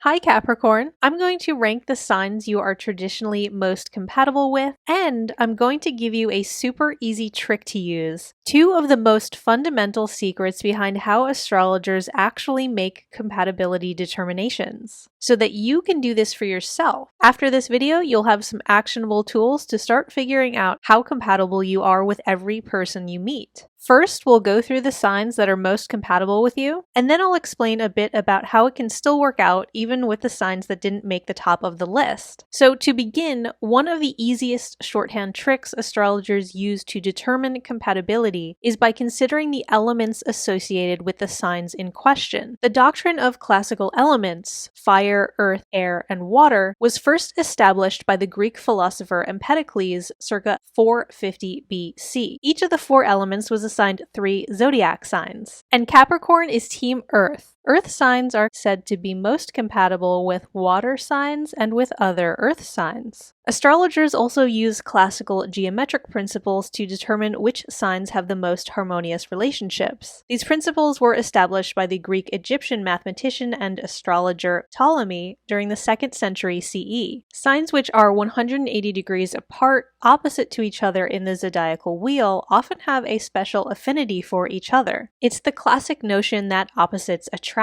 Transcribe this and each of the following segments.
Hi Capricorn, I'm going to rank the signs you are traditionally most compatible with, and I'm going to give you a super easy trick to use. Two of the most fundamental secrets behind how astrologers actually make compatibility determinations, so that you can do this for yourself. After this video, you'll have some actionable tools to start figuring out how compatible you are with every person you meet. First, we'll go through the signs that are most compatible with you, and then I'll explain a bit about how it can still work out even with the signs that didn't make the top of the list. So to begin, one of the easiest shorthand tricks astrologers use to determine compatibility is by considering the elements associated with the signs in question. The doctrine of classical elements, fire, earth, air, and water, was first established by the Greek philosopher Empedocles circa 450 BC. Each of the four elements was assigned 3 zodiac signs, and Capricorn is Team Earth. Earth signs are said to be most compatible with water signs and with other earth signs. Astrologers also use classical geometric principles to determine which signs have the most harmonious relationships. These principles were established by the Greek-Egyptian mathematician and astrologer Ptolemy during the 2nd century CE. Signs which are 180 degrees apart, opposite to each other in the zodiacal wheel, often have a special affinity for each other. It's the classic notion that opposites attract.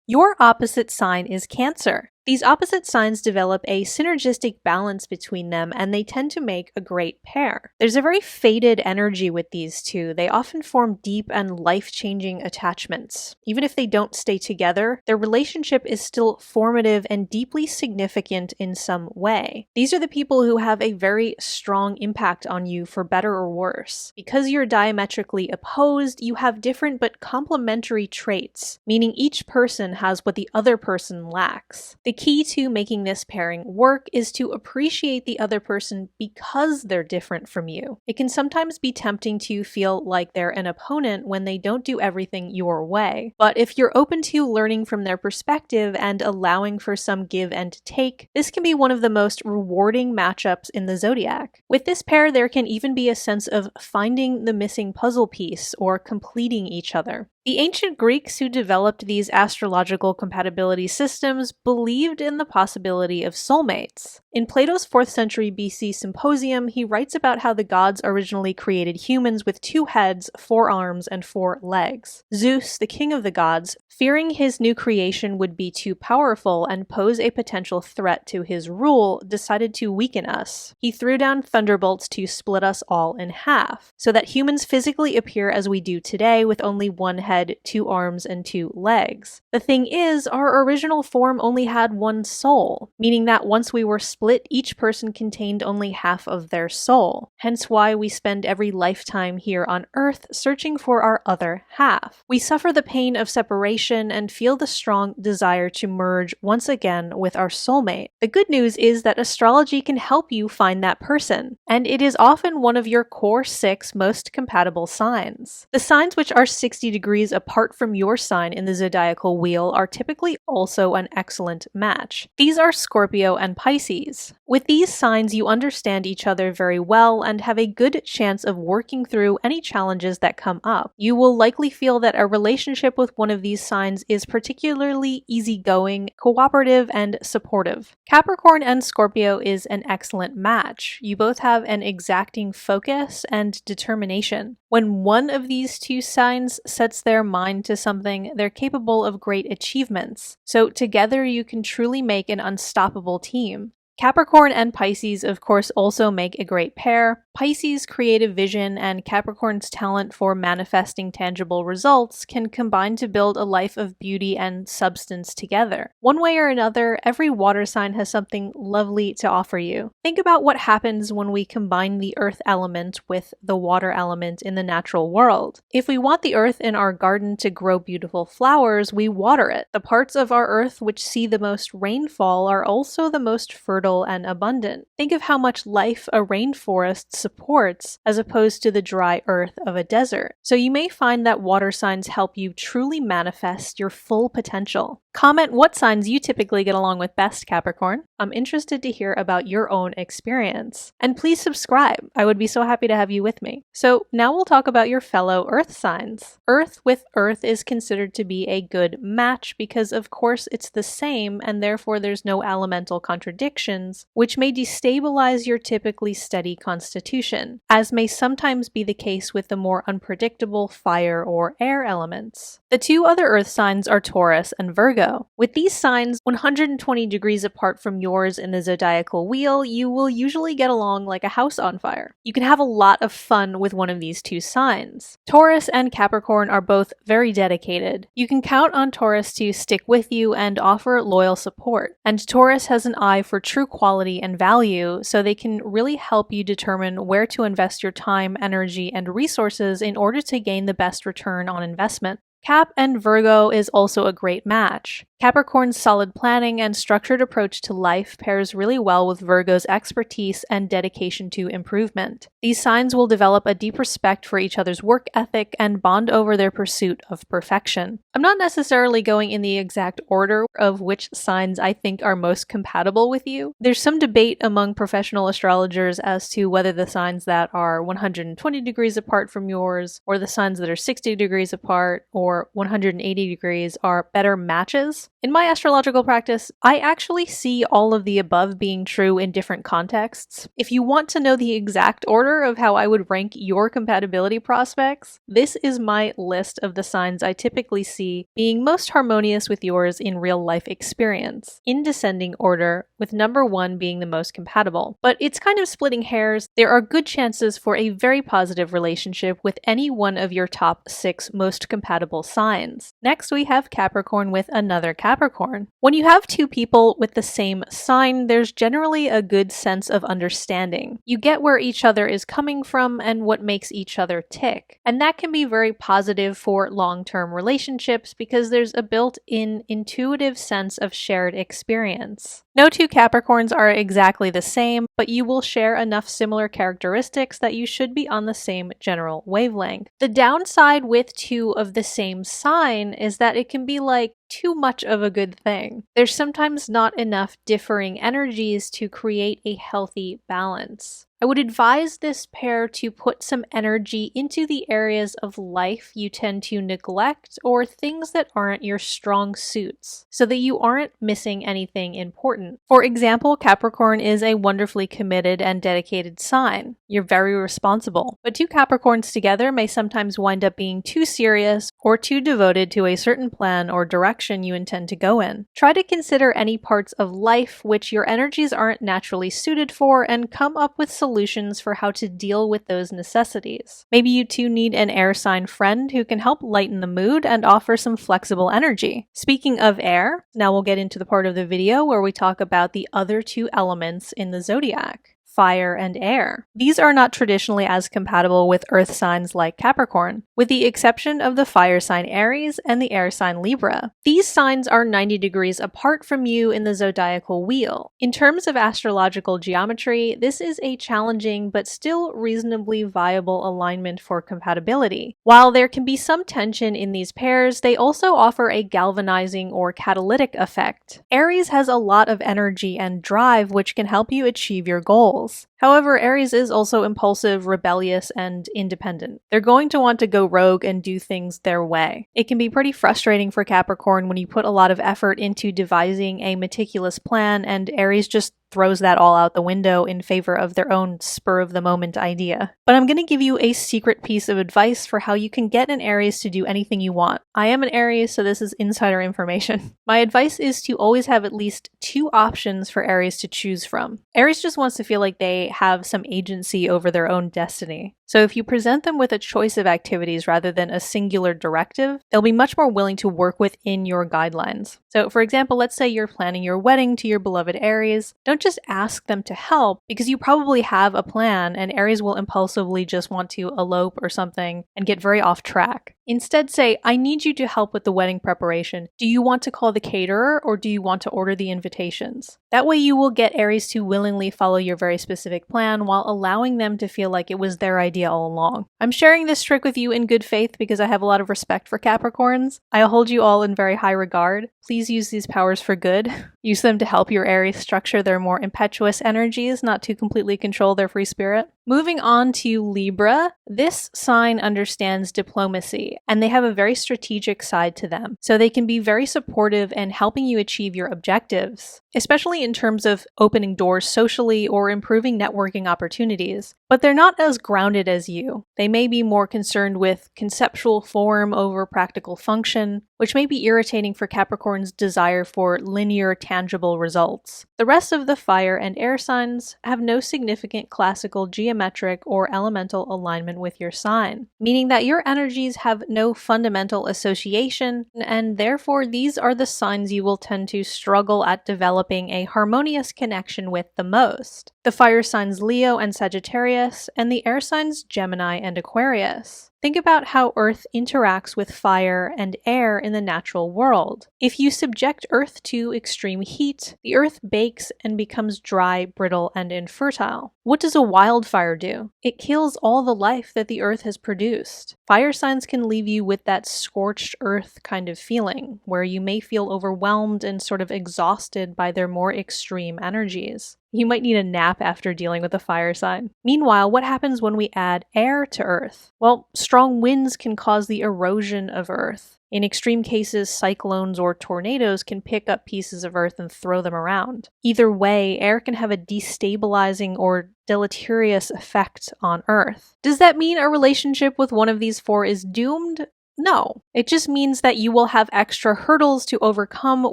Your opposite sign is Cancer. These opposite signs develop a synergistic balance between them, and they tend to make a great pair. There's a very fated energy with these two. They often form deep and life-changing attachments. Even if they don't stay together, their relationship is still formative and deeply significant in some way. These are the people who have a very strong impact on you for better or worse. Because you're diametrically opposed, you have different but complementary traits, meaning each person has what the other person lacks. The key to making this pairing work is to appreciate the other person because they're different from you. It can sometimes be tempting to feel like they're an opponent when they don't do everything your way. But if you're open to learning from their perspective and allowing for some give and take, this can be one of the most rewarding matchups in the zodiac. With this pair, there can even be a sense of finding the missing puzzle piece or completing each other. The ancient Greeks who developed these astrological compatibility systems believed in the possibility of soulmates. In Plato's 4th century BC Symposium, he writes about how the gods originally created humans with 2 heads, 4 arms, and 4 legs. Zeus, the king of the gods, fearing his new creation would be too powerful and pose a potential threat to his rule, decided to weaken us. He threw down thunderbolts to split us all in half, so that humans physically appear as we do today with only 1 head, 2 arms, and 2 legs. The thing is, our original form only had 1 soul, meaning that once we were split, each person contained only half of their soul. Hence why we spend every lifetime here on Earth searching for our other half. We suffer the pain of separation and feel the strong desire to merge once again with our soulmate. The good news is that astrology can help you find that person, and it is often one of your core 6 most compatible signs. The signs which are 60 degrees apart from your sign in the zodiacal wheel are typically also an excellent match. These are Scorpio and Pisces. With these signs, you understand each other very well and have a good chance of working through any challenges that come up. You will likely feel that a relationship with one of these signs is particularly easygoing, cooperative, and supportive. Capricorn and Scorpio is an excellent match. You both have an exacting focus and determination. When one of these 2 signs sets their mind to something, they're capable of great achievements. So together you can truly make an unstoppable team. Capricorn and Pisces, of course, also make a great pair. Pisces' creative vision and Capricorn's talent for manifesting tangible results can combine to build a life of beauty and substance together. One way or another, every water sign has something lovely to offer you. Think about what happens when we combine the earth element with the water element in the natural world. If we want the earth in our garden to grow beautiful flowers, we water it. The parts of our earth which see the most rainfall are also the most fertile and abundant. Think of how much life a rainforest supports as opposed to the dry earth of a desert. So you may find that water signs help you truly manifest your full potential. Comment what signs you typically get along with best, Capricorn. I'm interested to hear about your own experience. And please subscribe. I would be so happy to have you with me. So now we'll talk about your fellow Earth signs. Earth with Earth is considered to be a good match because of course it's the same and therefore there's no elemental contradictions, which may destabilize your typically steady constitution, as may sometimes be the case with the more unpredictable fire or air elements. The two other Earth signs are Taurus and Virgo. With these signs 120 degrees apart from yours in the zodiacal wheel, you will usually get along like a house on fire. You can have a lot of fun with one of these two signs. Taurus and Capricorn are both very dedicated. You can count on Taurus to stick with you and offer loyal support. And Taurus has an eye for true quality and value, so they can really help you determine where to invest your time, energy, and resources in order to gain the best return on investment. Cap and Virgo is also a great match. Capricorn's solid planning and structured approach to life pairs really well with Virgo's expertise and dedication to improvement. These signs will develop a deep respect for each other's work ethic and bond over their pursuit of perfection. I'm not necessarily going in the exact order of which signs I think are most compatible with you. There's some debate among professional astrologers as to whether the signs that are 120 degrees apart from yours, or the signs that are 60 degrees apart, or 180 degrees are better matches. In my astrological practice, I actually see all of the above being true in different contexts. If you want to know the exact order of how I would rank your compatibility prospects, this is my list of the signs I typically see being most harmonious with yours in real life experience, in descending order, with number 1 being the most compatible. But it's kind of splitting hairs. There are good chances for a very positive relationship with any one of your top 6 most compatible signs. Next, we have Capricorn with another Capricorn. When you have two people with the same sign, there's generally a good sense of understanding. You get where each other is coming from and what makes each other tick. And that can be very positive for long-term relationships because there's a built-in intuitive sense of shared experience. No two Capricorns are exactly the same, but you will share enough similar characteristics that you should be on the same general wavelength. The downside with two of the same sign is that it can be like too much of a good thing. There's sometimes not enough differing energies to create a healthy balance. I would advise this pair to put some energy into the areas of life you tend to neglect or things that aren't your strong suits, so that you aren't missing anything important. For example, Capricorn is a wonderfully committed and dedicated sign. You're very responsible. But two Capricorns together may sometimes wind up being too serious or too devoted to a certain plan or direction you intend to go in. Try to consider any parts of life which your energies aren't naturally suited for and come up with solutions for how to deal with those necessities. Maybe you two need an air sign friend who can help lighten the mood and offer some flexible energy. Speaking of air, now we'll get into the part of the video where we talk about the other two elements in the zodiac. Fire and air. These are not traditionally as compatible with earth signs like Capricorn, with the exception of the fire sign Aries and the air sign Libra. These signs are 90 degrees apart from you in the zodiacal wheel. In terms of astrological geometry, this is a challenging but still reasonably viable alignment for compatibility. While there can be some tension in these pairs, they also offer a galvanizing or catalytic effect. Aries has a lot of energy and drive which can help you achieve your goals. However, Aries is also impulsive, rebellious, and independent. They're going to want to go rogue and do things their way. It can be pretty frustrating for Capricorn when you put a lot of effort into devising a meticulous plan and Aries just throws that all out the window in favor of their own spur-of-the-moment idea. But I'm going to give you a secret piece of advice for how you can get an Aries to do anything you want. I am an Aries, so this is insider information. My advice is to always have at least 2 options for Aries to choose from. Aries just wants to feel like they have some agency over their own destiny. So if you present them with a choice of activities rather than a singular directive, they'll be much more willing to work within your guidelines. So for example, let's say you're planning your wedding to your beloved Aries. Don't just ask them to help because you probably have a plan and Aries will impulsively just want to elope or something and get very off track. Instead say, I need you to help with the wedding preparation. Do you want to call the caterer or do you want to order the invitations? That way you will get Aries to willingly follow your very specific plan while allowing them to feel like it was their idea idea all along. I'm sharing this trick with you in good faith because I have a lot of respect for Capricorns. I hold you all in very high regard. Please use these powers for good. Use them to help your Aries structure their more impetuous energies, not to completely control their free spirit. Moving on to Libra, this sign understands diplomacy, and they have a very strategic side to them, so they can be very supportive and helping you achieve your objectives, especially in terms of opening doors socially or improving networking opportunities. But they're not as grounded as you. They may be more concerned with conceptual form over practical function, which may be irritating for Capricorn's desire for linear, tangible results. The rest of the fire and air signs have no significant classical geometric or elemental alignment with your sign, meaning that your energies have no fundamental association, and therefore these are the signs you will tend to struggle at developing a harmonious connection with the most. The fire signs Leo and Sagittarius, and the air signs Gemini and Aquarius. Think about how Earth interacts with fire and air in the natural world. If you subject Earth to extreme heat, the Earth bakes and becomes dry, brittle, and infertile. What does a wildfire do? It kills all the life that the Earth has produced. Fire signs can leave you with that scorched earth kind of feeling, where you may feel overwhelmed and sort of exhausted by their more extreme energies. You might need a nap after dealing with a fire sign. Meanwhile, what happens when we add air to Earth? Well, strong winds can cause the erosion of Earth. In extreme cases, cyclones or tornadoes can pick up pieces of Earth and throw them around. Either way, air can have a destabilizing or deleterious effect on Earth. Does that mean a relationship with one of these four is doomed? No, it just means that you will have extra hurdles to overcome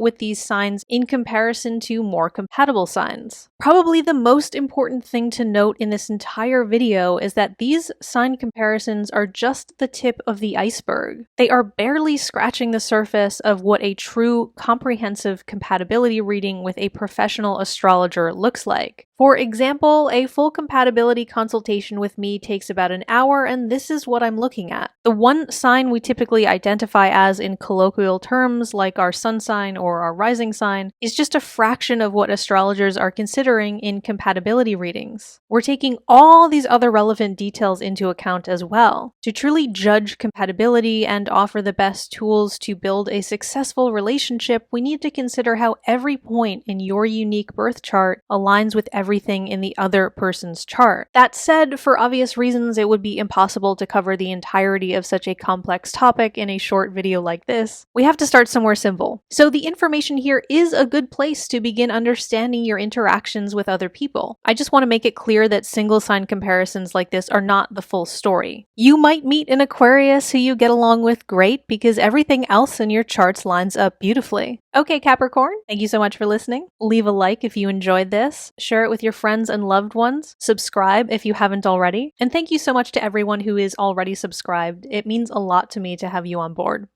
with these signs in comparison to more compatible signs. Probably the most important thing to note in this entire video is that these sign comparisons are just the tip of the iceberg. They are barely scratching the surface of what a true comprehensive compatibility reading with a professional astrologer looks like. For example, a full compatibility consultation with me takes about an hour, and this is what I'm looking at. The one sign we typically identify as in colloquial terms, like our sun sign or our rising sign, is just a fraction of what astrologers are considering in compatibility readings. We're taking all these other relevant details into account as well. To truly judge compatibility and offer the best tools to build a successful relationship, we need to consider how every point in your unique birth chart aligns with everything in the other person's chart. That said, for obvious reasons, it would be impossible to cover the entirety of such a complex topic in a short video like this. We have to start somewhere simple. So the information here is a good place to begin understanding your interactions with other people. I just want to make it clear that single sign comparisons like this are not the full story. You might meet an Aquarius who you get along with great because everything else in your charts lines up beautifully. Okay, Capricorn, thank you so much for listening. Leave a like if you enjoyed this, share it with your friends and loved ones, subscribe if you haven't already, and thank you so much to everyone who is already subscribed. It means a lot to me to have you on board.